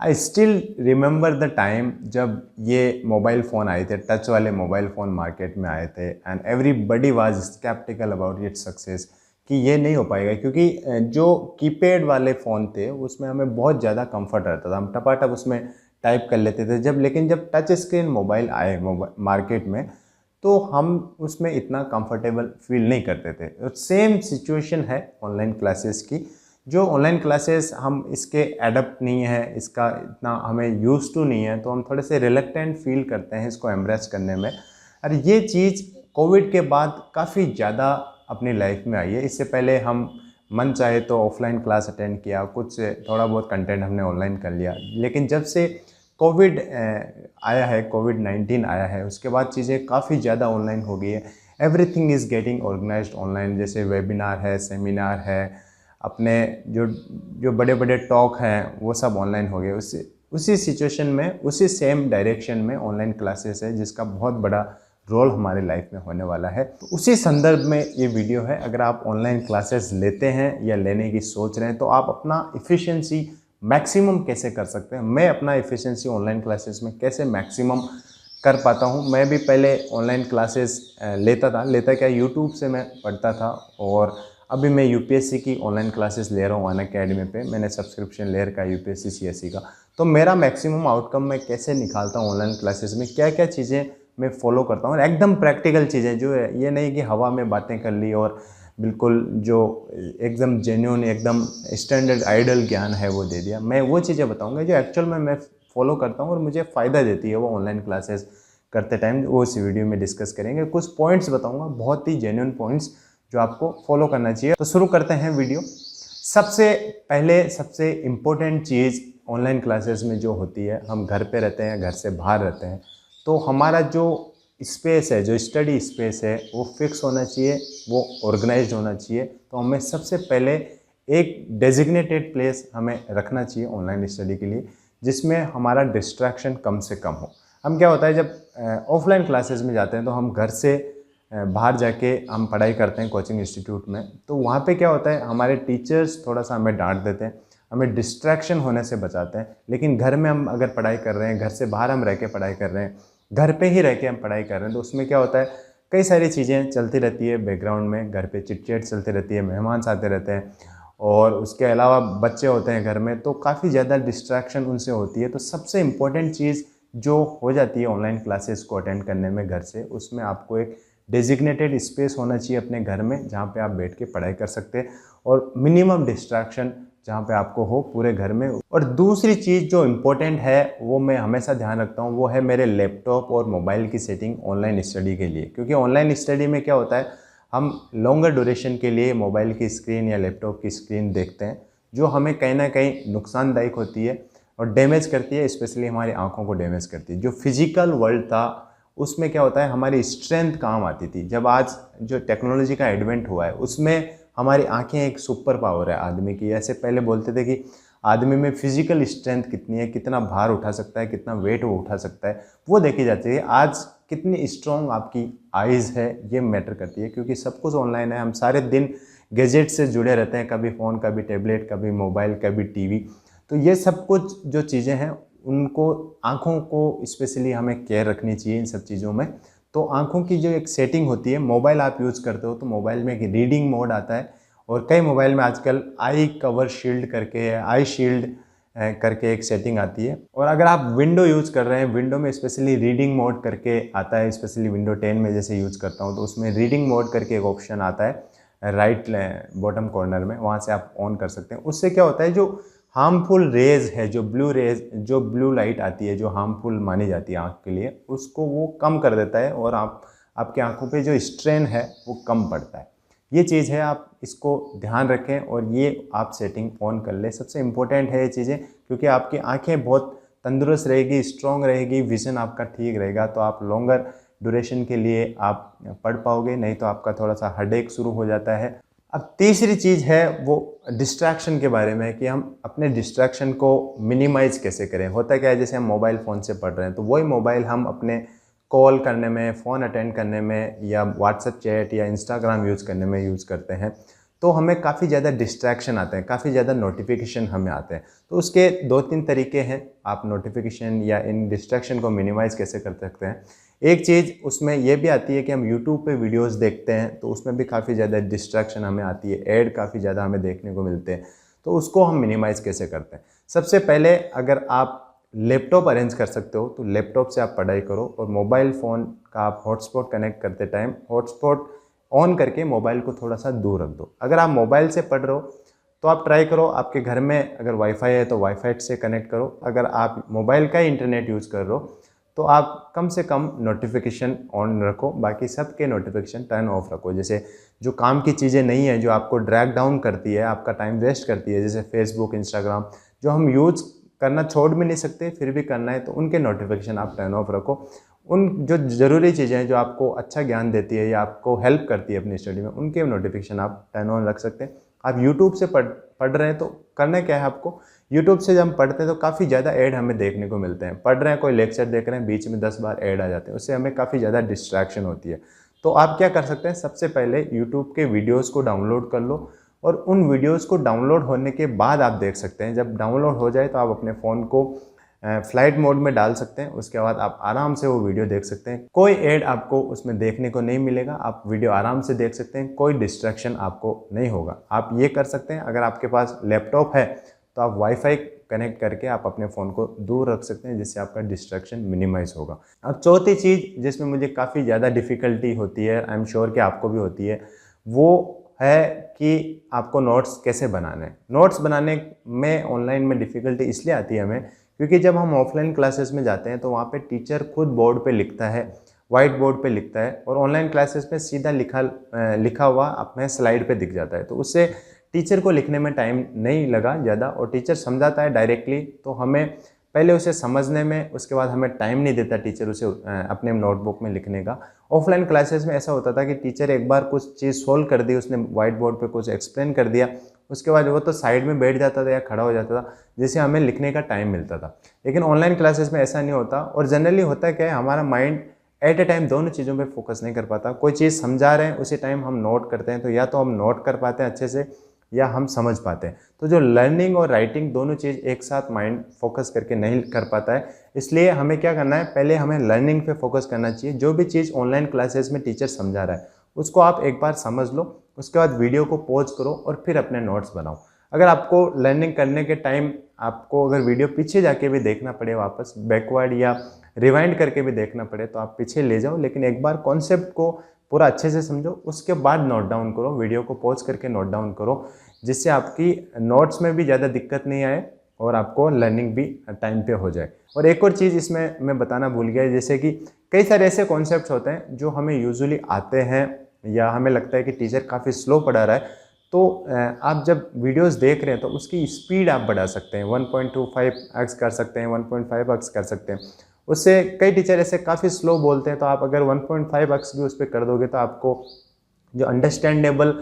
I still remember the time जब ये mobile phone आए थे, टच वाले मोबाइल फ़ोन मार्केट में आए थे and everybody was sceptical about its success कि ये नहीं हो पाएगा, क्योंकि जो कीपैड वाले फ़ोन थे उसमें हमें बहुत ज़्यादा कंफर्ट रहता था, हम टपाटप उसमें टाइप कर लेते थे। लेकिन जब टच स्क्रीन मोबाइल आए मार्केट में, तो हम उसमें इतना कंफर्टेबल फील नहीं करते थे। सेम सिचुएशन है ऑनलाइन क्लासेस की। जो ऑनलाइन क्लासेस हम इसके एडप्ट नहीं है, इसका इतना हमें यूज टू नहीं है, तो हम थोड़े से रिलक्टेंट फील करते हैं इसको एम्ब्रेस करने में। और ये चीज़ कोविड के बाद काफ़ी ज़्यादा अपनी लाइफ में आई है। इससे पहले हम मन चाहे तो ऑफलाइन क्लास अटेंड किया, कुछ थोड़ा बहुत कंटेंट हमने ऑनलाइन कर लिया, लेकिन जब से कोविड आया है, कोविड-19 आया है, उसके बाद चीज़ें काफ़ी ज़्यादा ऑनलाइन हो गई है। Everything is getting organised online, जैसे वेबिनार है, सेमिनार है, अपने जो जो बड़े बड़े टॉक हैं वो सब ऑनलाइन हो गए। उसी सिचुएशन में, उसी सेम डायरेक्शन में ऑनलाइन क्लासेस है, जिसका बहुत बड़ा रोल हमारे लाइफ में होने वाला है। तो उसी संदर्भ में ये वीडियो है। अगर आप ऑनलाइन क्लासेस लेते हैं या लेने की सोच रहे हैं, तो आप अपना इफ़िशिएंसी मैक्सिमम कैसे कर सकते हैं। मैं अपना इफ़िशिएंसी ऑनलाइन क्लासेस में कैसे मैक्सिमम कर पाता हूँ। मैं भी पहले ऑनलाइन क्लासेस लेता क्या, यूट्यूब से मैं पढ़ता था, और अभी मैं यूपीएससी की ऑनलाइन क्लासेस ले रहा हूँ अनअकैडमी पे। मैंने सब्सक्रिप्शन ले रखा है यूपीएससी सीएससी का। तो मेरा मैक्सिमम आउटकम मैं कैसे निकालता हूँ ऑनलाइन क्लासेस में, क्या क्या चीज़ें मैं फॉलो करता हूँ, एकदम प्रैक्टिकल चीज़ें जो है, ये नहीं कि हवा में बातें कर ली और बिल्कुल जो एकदम जेन्युइन, एकदम स्टैंडर्ड आइडल ज्ञान है वो दे दिया। मैं वो चीज़ें बताऊँगा जो एक्चुअल में मैं फॉलो करता हूँ और मुझे फ़ायदा देती है वो ऑनलाइन क्लासेस करते टाइम। वो इस वीडियो में डिस्कस करेंगे। कुछ पॉइंट्स बताऊँगा, बहुत ही जेन्युइन पॉइंट्स जो आपको फॉलो करना चाहिए। तो शुरू करते हैं वीडियो। सबसे पहले सबसे इम्पोर्टेंट चीज़ ऑनलाइन क्लासेस में जो होती है, हम घर पे रहते हैं, घर से बाहर रहते हैं, तो हमारा जो स्पेस है, जो स्टडी स्पेस है, वो फिक्स होना चाहिए, वो ऑर्गेनाइज्ड होना चाहिए। तो हमें सबसे पहले एक डेजिग्नेटेड प्लेस हमें रखना चाहिए ऑनलाइन स्टडी के लिए, जिसमें हमारा डिस्ट्रैक्शन कम से कम हो। हम क्या होता है, जब ऑफलाइन क्लासेस में जाते हैं तो हम घर से बाहर जाके हम पढ़ाई करते हैं कोचिंग इंस्टीट्यूट में, तो वहाँ पे क्या होता है, हमारे टीचर्स थोड़ा सा हमें डांट देते हैं, हमें डिस्ट्रैक्शन होने से बचाते हैं। लेकिन घर में हम अगर पढ़ाई कर रहे हैं, घर से बाहर हम रह के पढ़ाई कर रहे हैं, घर पे ही रह के हम पढ़ाई कर रहे हैं, तो उसमें क्या होता है, कई सारी चीज़ें चलती रहती है बैकग्राउंड में, घर पे चिट-चैट चलती रहती है, मेहमान आते रहते हैं, और उसके अलावा बच्चे होते हैं घर में, तो काफ़ी ज़्यादा डिस्ट्रैक्शन उनसे होती है। तो सबसे इम्पोर्टेंट चीज़ जो हो जाती है ऑनलाइन क्लासेस को अटेंड करने में घर से, उसमें आपको एक डेजिग्नेटेड स्पेस होना चाहिए अपने घर में, जहाँ पे आप बैठ के पढ़ाई कर सकते हैं, और मिनिमम डिस्ट्रैक्शन जहाँ पे आपको हो पूरे घर में। और दूसरी चीज़ जो इम्पोर्टेंट है, वो मैं हमेशा ध्यान रखता हूँ, वो है मेरे लैपटॉप और मोबाइल की सेटिंग ऑनलाइन स्टडी के लिए। क्योंकि ऑनलाइन स्टडी में क्या होता है, हम लॉन्गर ड्यूरेशन के लिए मोबाइल की स्क्रीन या लैपटॉप की स्क्रीन देखते हैं, जो हमें कहीं ना कहीं नुकसानदायक होती है और डैमेज करती है, स्पेशली हमारी आंखों को डैमेज करती है। जो फिजिकल वर्ल्ड था, उसमें क्या होता है, हमारी स्ट्रेंथ काम आती थी। जब आज जो टेक्नोलॉजी का एडवेंट हुआ है, उसमें हमारी आंखें एक सुपर पावर है आदमी की। ऐसे पहले बोलते थे कि आदमी में फिजिकल स्ट्रेंथ कितनी है, कितना भार उठा सकता है, कितना वेट वो उठा सकता है, वो देखी जाती है। आज कितनी स्ट्रॉन्ग आपकी आइज़ है, ये मैटर करती है, क्योंकि सब कुछ ऑनलाइन है। हम सारे दिन गैजेट से जुड़े रहते हैं, कभी फ़ोन, कभी टैबलेट, कभी मोबाइल, कभी टीवी। तो ये सब कुछ जो चीज़ें हैं, उनको, आँखों को स्पेशली हमें केयर रखनी चाहिए इन सब चीज़ों में। तो आँखों की जो एक सेटिंग होती है, मोबाइल आप यूज़ करते हो तो मोबाइल में एक रीडिंग मोड आता है, और कई मोबाइल में आजकल आई कवर शील्ड करके, आई शील्ड करके एक सेटिंग आती है। और अगर आप विंडो यूज़ कर रहे हैं, विंडो में स्पेशली रीडिंग मोड करके आता है, स्पेशली विंडो 10 में जैसे यूज़ करता हूँ, तो उसमें रीडिंग मोड करके एक ऑप्शन आता है राइट बॉटम कॉर्नर में, वहाँ से आप ऑन कर सकते हैं। उससे क्या होता है, जो हार्मफुल रेज है, जो ब्लू लाइट आती है, जो हार्मफुल मानी जाती है आँख के लिए, उसको वो कम कर देता है, और आपकी आँखों पे जो स्ट्रेन है वो कम पड़ता है। ये चीज़ है, आप इसको ध्यान रखें और ये आप सेटिंग ऑन कर लें। सबसे इम्पोर्टेंट है ये चीज़ें, क्योंकि आपकी आंखें बहुत तंदुरुस्त रहेगी, स्ट्रॉन्ग रहेगी, विज़न आपका ठीक रहेगा, तो आप लॉन्गर ड्यूरेशन के लिए आप पढ़ पाओगे। नहीं तो आपका थोड़ा सा हेडेक शुरू हो जाता है। अब तीसरी चीज़ है वो डिस्ट्रैक्शन के बारे में, कि हम अपने डिस्ट्रैक्शन को मिनिमाइज़ कैसे करें। होता क्या है, जैसे हम मोबाइल फ़ोन से पढ़ रहे हैं, तो वही मोबाइल हम अपने कॉल करने में, फ़ोन अटेंड करने में, या व्हाट्सएप चैट या इंस्टाग्राम यूज़ करने में यूज़ करते हैं। तो हमें काफ़ी ज़्यादा डिस्ट्रैक्शन आते हैं, काफ़ी ज़्यादा नोटिफिकेशन हमें आते हैं। तो उसके 2-3 तरीके हैं, आप नोटिफिकेशन या इन डिस्ट्रैक्शन को मिनिमाइज़ कैसे कर सकते हैं। एक चीज़ उसमें यह भी आती है कि हम यूट्यूब पे वीडियोस देखते हैं, तो उसमें भी काफ़ी ज़्यादा डिस्ट्रैक्शन हमें आती है, ऐड काफ़ी ज़्यादा हमें देखने को मिलते हैं। तो उसको हम मिनिमाइज़ कैसे करते हैं। सबसे पहले अगर आप लैपटॉप अरेंज कर सकते हो तो लैपटॉप से आप पढ़ाई करो, और मोबाइल फ़ोन का आप हॉटस्पॉट कनेक्ट करते टाइम हॉटस्पॉट ऑन करके मोबाइल को थोड़ा सा दूर रख दो। अगर आप मोबाइल से पढ़ रहे हो तो आप ट्राई करो, आपके घर में अगर वाईफाई है तो वाईफाई से कनेक्ट करो। अगर आप मोबाइल का ही इंटरनेट यूज़ कर रहे हो तो आप कम से कम नोटिफिकेशन ऑन रखो, बाकी सब के नोटिफिकेशन टर्न ऑफ रखो। जैसे जो काम की चीज़ें नहीं है, जो आपको ड्रैग डाउन करती है, आपका टाइम वेस्ट करती है, जैसे फेसबुक, इंस्टाग्राम, जो हम यूज़ करना छोड़ भी नहीं सकते फिर भी करना है, तो उनके नोटिफिकेशन आप टर्न ऑफ रखो। उन जो ज़रूरी चीज़ें हैं, जो आपको अच्छा ज्ञान देती है या आपको हेल्प करती है अपनी स्टडी में, उनके नोटिफिकेशन आप टर्न ऑन रख सकते हैं। आप यूट्यूब से पढ़ रहे हैं तो करना क्या है आपको, यूट्यूब से जब हम पढ़ते हैं तो काफ़ी ज़्यादा ऐड हमें देखने को मिलते हैं। पढ़ रहे हैं, कोई लेक्चर देख रहे हैं, बीच में 10 बार ऐड आ जाते हैं, उससे हमें काफ़ी ज़्यादा डिस्ट्रैक्शन होती है। तो आप क्या कर सकते हैं, सबसे पहले यूट्यूब के वीडियोज़ को डाउनलोड कर लो, और उन वीडियोज़ को डाउनलोड होने के बाद आप देख सकते हैं। जब डाउनलोड हो जाए तो आप अपने फ़ोन को फ्लाइट मोड में डाल सकते हैं, उसके बाद आप आराम से वो वीडियो देख सकते हैं। कोई ऐड आपको उसमें देखने को नहीं मिलेगा, आप वीडियो आराम से देख सकते हैं, कोई डिस्ट्रैक्शन आपको नहीं होगा। आप ये कर सकते हैं। अगर आपके पास लैपटॉप है तो आप वाईफाई कनेक्ट करके आप अपने फ़ोन को दूर रख सकते हैं, जिससे आपका डिस्ट्रैक्शन मिनिमाइज़ होगा। अब चौथी चीज़ जिसमें मुझे काफ़ी ज़्यादा डिफ़िकल्टी होती है, आई एम श्योर कि आपको भी होती है, वो है कि आपको नोट्स कैसे बनाने हैं। नोट्स बनाने में ऑनलाइन में डिफ़िकल्टी इसलिए आती है हमें, क्योंकि जब हम ऑफलाइन क्लासेस में जाते हैं तो वहाँ पे टीचर खुद बोर्ड पे लिखता है, वाइट बोर्ड पे लिखता है, और ऑनलाइन क्लासेस में सीधा लिखा हुआ अपने स्लाइड पे दिख जाता है। तो उससे टीचर को लिखने में टाइम नहीं लगा ज़्यादा, और टीचर समझाता है डायरेक्टली, तो हमें पहले उसे समझने में, उसके बाद हमें टाइम नहीं देता टीचर उसे अपने नोटबुक में लिखने का। ऑफलाइन क्लासेस में ऐसा होता था कि टीचर एक बार कुछ चीज़ सोल्व कर दी, उसने वाइट बोर्ड पे कुछ एक्सप्लेन कर दिया, उसके बाद वो तो साइड में बैठ जाता था या खड़ा हो जाता था, जिससे हमें लिखने का टाइम मिलता था। लेकिन ऑनलाइन क्लासेस में ऐसा नहीं होता, और जनरली होता क्या है, हमारा माइंड एट ए टाइम दोनों चीज़ों पे फोकस नहीं कर पाता। कोई चीज़ समझा रहे हैं उसी टाइम हम नोट करते हैं, तो या तो हम नोट कर पाते हैं अच्छे से या हम समझ पाते हैं। तो जो लर्निंग और राइटिंग दोनों चीज़ एक साथ माइंड फोकस करके नहीं कर पाता है, इसलिए हमें क्या करना है, पहले हमें लर्निंग पे फोकस करना चाहिए। जो भी चीज़ ऑनलाइन क्लासेस में टीचर समझा रहा है उसको आप एक बार समझ लो, उसके बाद वीडियो को पॉज करो और फिर अपने नोट्स बनाओ। अगर आपको लर्निंग करने के टाइम आपको अगर वीडियो पीछे जाके भी देखना पड़े, वापस बैकवर्ड या रिवाइंड करके भी देखना पड़े, तो आप पीछे ले जाओ, लेकिन एक बार कॉन्सेप्ट को पूरा अच्छे से समझो, उसके बाद नोट डाउन करो, वीडियो को पॉज करके नोट डाउन करो, जिससे आपकी नोट्स में भी ज़्यादा दिक्कत नहीं आए और आपको लर्निंग भी टाइम पे हो जाए। और एक और चीज़ इसमें मैं बताना भूल गया, जैसे कि कई सारे ऐसे कॉन्सेप्ट्स होते हैं जो हमें यूजुअली आते हैं, या हमें लगता है कि टीचर काफ़ी स्लो पढ़ा रहा है, तो आप जब वीडियोस देख रहे हैं तो उसकी स्पीड आप बढ़ा सकते हैं, 1.25x कर सकते हैं, 1.5x कर सकते हैं। उससे कई टीचर ऐसे काफ़ी स्लो बोलते हैं, तो आप अगर 1.5x भी उस पर कर दोगे तो आपको जो अंडरस्टैंडेबल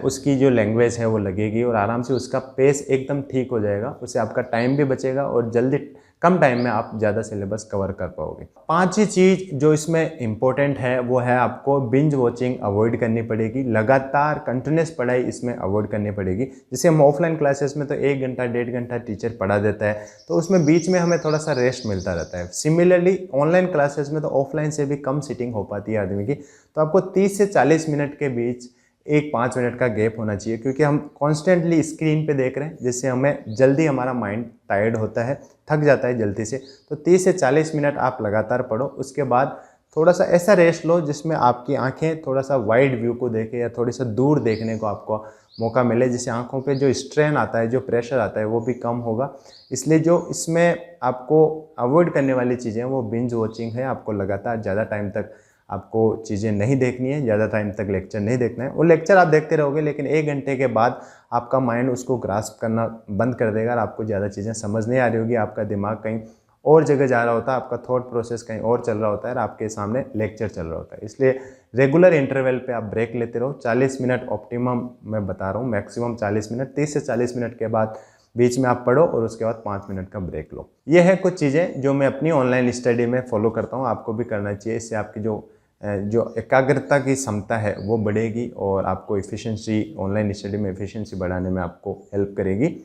उसकी जो लैंग्वेज है वो लगेगी, और आराम से उसका पेस एकदम ठीक हो जाएगा। उससे आपका टाइम भी बचेगा और जल्दी कम टाइम में आप ज़्यादा सिलेबस कवर कर पाओगे। पांचवी चीज़ जो इसमें इम्पोर्टेंट है वो है आपको बिंज वॉचिंग अवॉइड करनी पड़ेगी। लगातार कंटिन्यूस पढ़ाई इसमें अवॉइड करनी पड़ेगी। जैसे हम ऑफलाइन क्लासेस में तो 1 घंटा 1.5 घंटा टीचर पढ़ा देता है, तो उसमें बीच में हमें थोड़ा सा रेस्ट मिलता रहता है। सिमिलरली ऑनलाइन क्लासेस में तो ऑफलाइन से भी कम सीटिंग हो पाती है आदमी की, तो आपको 30 से 40 मिनट के बीच एक 5 मिनट का गैप होना चाहिए, क्योंकि हम कॉन्स्टेंटली स्क्रीन पे देख रहे हैं, जिससे हमें जल्दी हमारा माइंड टायर्ड होता है, थक जाता है जल्दी से। तो 30 से 40 मिनट आप लगातार पढ़ो, उसके बाद थोड़ा सा ऐसा रेस्ट लो जिसमें आपकी आंखें थोड़ा सा वाइड व्यू को देखें या थोड़ी सा दूर देखने को आपको मौका मिले, जिससे आंखों पे जो स्ट्रेन आता है, जो प्रेशर आता है, वो भी कम होगा। इसलिए जो इसमें आपको अवॉइड करने वाली चीज़ें हैं वो बिंज वॉचिंग है। आपको लगातार ज़्यादा टाइम तक आपको चीज़ें नहीं देखनी है, ज़्यादा टाइम तक लेक्चर नहीं देखना है। वो लेक्चर आप देखते रहोगे, लेकिन 1 घंटे के बाद आपका माइंड उसको ग्रास्प करना बंद कर देगा और आपको ज़्यादा चीज़ें समझ नहीं आ रही होगी। आपका दिमाग कहीं और जगह जा रहा होता है, आपका थॉट प्रोसेस कहीं और चल रहा होता है और आपके सामने लेक्चर चल रहा होता है। इसलिए रेगुलर इंटरवल पे आप ब्रेक लेते रहो। 40 मिनट ऑप्टिमम मैं बता रहा हूँ, मैक्सिमम 40 मिनट। 30 से 40 मिनट के बाद बीच में आप पढ़ो और उसके बाद 5 मिनट का ब्रेक लो। ये है कुछ चीज़ें जो मैं अपनी ऑनलाइन स्टडी में फॉलो करता हूँ, आपको भी करना चाहिए। इससे आपकी जो जो एकाग्रता की क्षमता है वो बढ़ेगी और आपको एफिशिएंसी, ऑनलाइन स्टडी में एफिशिएंसी बढ़ाने में आपको हेल्प करेगी।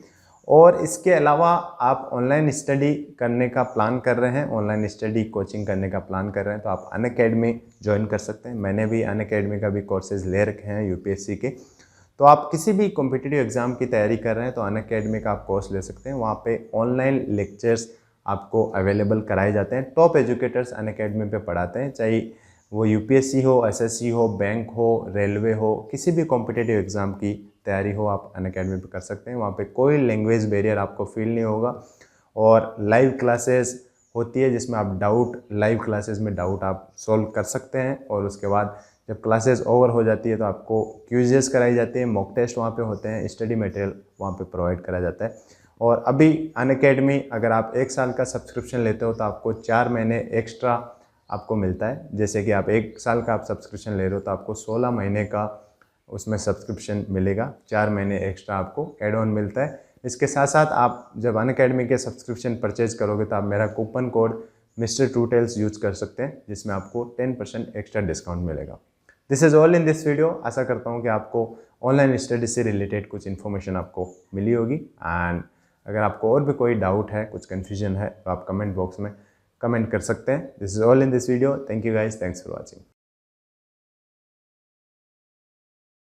और इसके अलावा आप ऑनलाइन स्टडी करने का प्लान कर रहे हैं, ऑनलाइन स्टडी कोचिंग करने का प्लान कर रहे हैं, तो आप अनअकैडमी ज्वाइन कर सकते हैं। मैंने भी अनअकैडमी का भी कोर्सेज ले रखे हैं यूपीएससी के। तो आप किसी भी कॉम्पिटिटिव एग्जाम की तैयारी कर रहे हैं तो अनअकैडमी का आप कोर्स ले सकते हैं। वहाँ पे ऑनलाइन लेक्चर्स आपको अवेलेबल कराए जाते हैं। टॉप एजुकेटर्स अनअकैडमी पे पढ़ाते हैं, चाहे वो यूपीएससी हो, एसएससी हो, बैंक हो, रेलवे हो, किसी भी कॉम्पिटिटिव एग्जाम की तैयारी हो आप अनअकैडमी पे कर सकते हैं। वहाँ पे कोई लैंग्वेज बैरियर आपको फील नहीं होगा और लाइव क्लासेस होती है जिसमें आप लाइव क्लासेस में डाउट आप सॉल्व कर सकते हैं। और उसके बाद जब क्लासेस ओवर हो जाती है तो आपको क्विज़ेस कराई जाती है, मॉक टेस्ट वहाँ पे होते हैं, स्टडी मटेरियल वहाँ पे प्रोवाइड करा जाता है। और अभी अनअकैडमी अगर आप 1 साल का सब्सक्रिप्शन लेते हो तो आपको 4 महीने एक्स्ट्रा आपको मिलता है। जैसे कि आप 1 साल का आप सब्सक्रिप्शन ले रहे हो तो आपको 16 महीने का उसमें सब्सक्रिप्शन मिलेगा, 4 महीने एक्स्ट्रा आपको एड ऑन मिलता है। इसके साथ साथ आप जब अनअकैडमी के सब्सक्रिप्शन परचेज करोगे तो आप मेरा coupon code mister Truetells use कर सकते हैं, जिसमें आपको 10% एक्स्ट्रा डिस्काउंट मिलेगा। This is all in this video. आशा करता हूँ कि आपको ऑनलाइन स्टडी से रिलेटेड कुछ इन्फॉर्मेशन आपको मिली होगी। एंड अगर आपको और भी कोई डाउट है, कुछ कन्फ्यूजन है, तो आप कमेंट बॉक्स में कमेंट कर सकते हैं। This is all in this video. Thank you guys, thanks for watching.